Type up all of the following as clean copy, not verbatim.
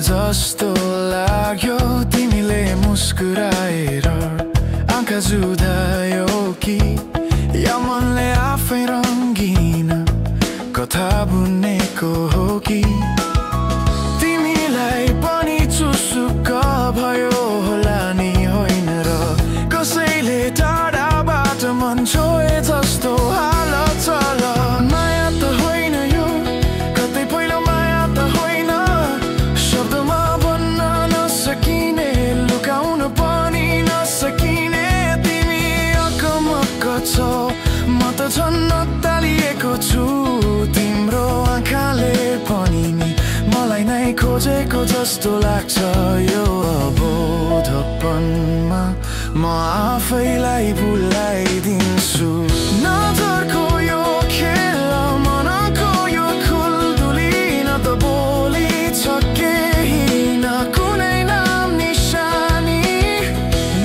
जस्तो लाग्यो तिमीले मुस्कुराएर आँखा जुधायो कि या मनले आफै रङ्गिन कथा बुनेको हो कि तिमीलाई पनि चुसुक्क भयो होला नि होइन र कसैले टाढाबाट मन छोए जस्तो हालत चल माया त होइन यो कतै पहिलो माया त होइन शब्दमा भन्न नसकिने लुकाउन पनि नसकिने तिमी अकमक्क छौ म त झन् नत्तालिएको छु तिम्रो आँखाले पनि नि मलाई नै खोजेको जस्तो लाग्छ यो अबोधपनमा म आफैलाई भुलाइदिन्छु नजरको यो खेल मनको यो खुल्दुली न त बोली छ केही न कुनै नाम निशानी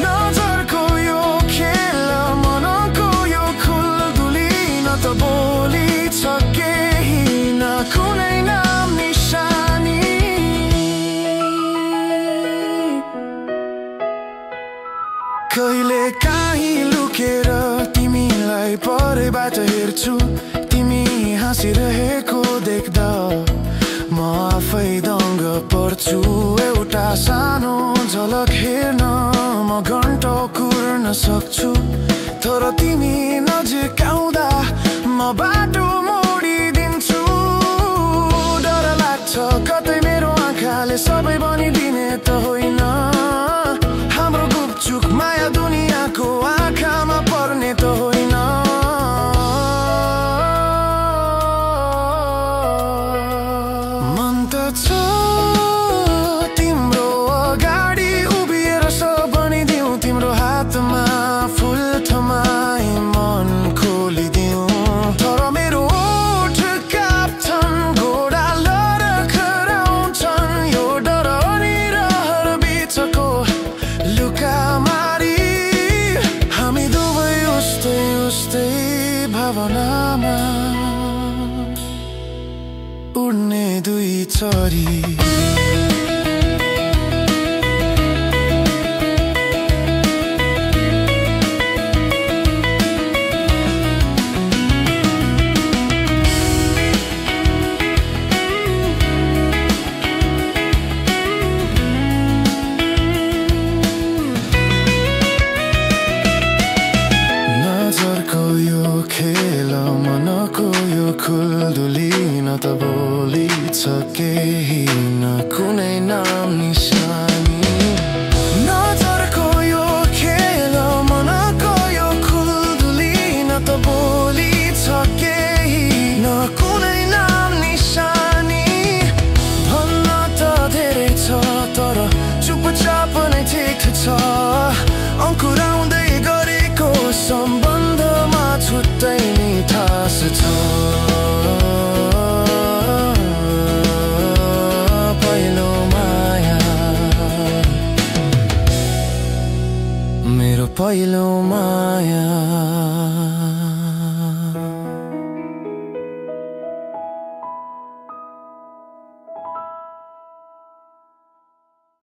नजरको यो खेल मनको यो खुल्दुली न त बोली छ केही न कुनै नाम निशानी कहिले काहीँ लुकेर तिमीलाई परैबाट हेर्छु तिमी हाँसिरहेको देख्दा म आफै दङ्ग पर्छु एउटा सानो झलक हेर्न म घन्टौँ कुर्न सक्छु तर तिमी नजिक आउँदा म बाटो मोडिदिन्छु डर लाग्छ कतै मेरो आँखाले सबै भनिदिने त होइन हाम्रो गुपचुक माया दुनियाँको आँखामा पर्ने त होइन मन त छ तिम्रो अगाडि उभिएर सब भनिदिउँ तिम्रो हातमा फुल थमाई मन खोलिदिउँ तर मेरो ओठ काप्छन् घोडा लडखराउँछन् यो डर अनि रहर बिचको लुकामारी हामी दुवै उस्तै उस्तै भावनामा उड्ने दुई चरी नजरको यो खेल मनको यो खुल्दुली न त बोली छ केही न कुनै नाम निशानी नजरको यो खेल मनको यो खुल्दुली न त बोली छ केही न कुनै नाम निशानी भन्न त धेरै छ तर चुपचाप नै ठिक छ अंकुराउँदै गरेको सम्बन्धमा छुट्टै मिठास छ पहिलो माया मेरो पहिलो माया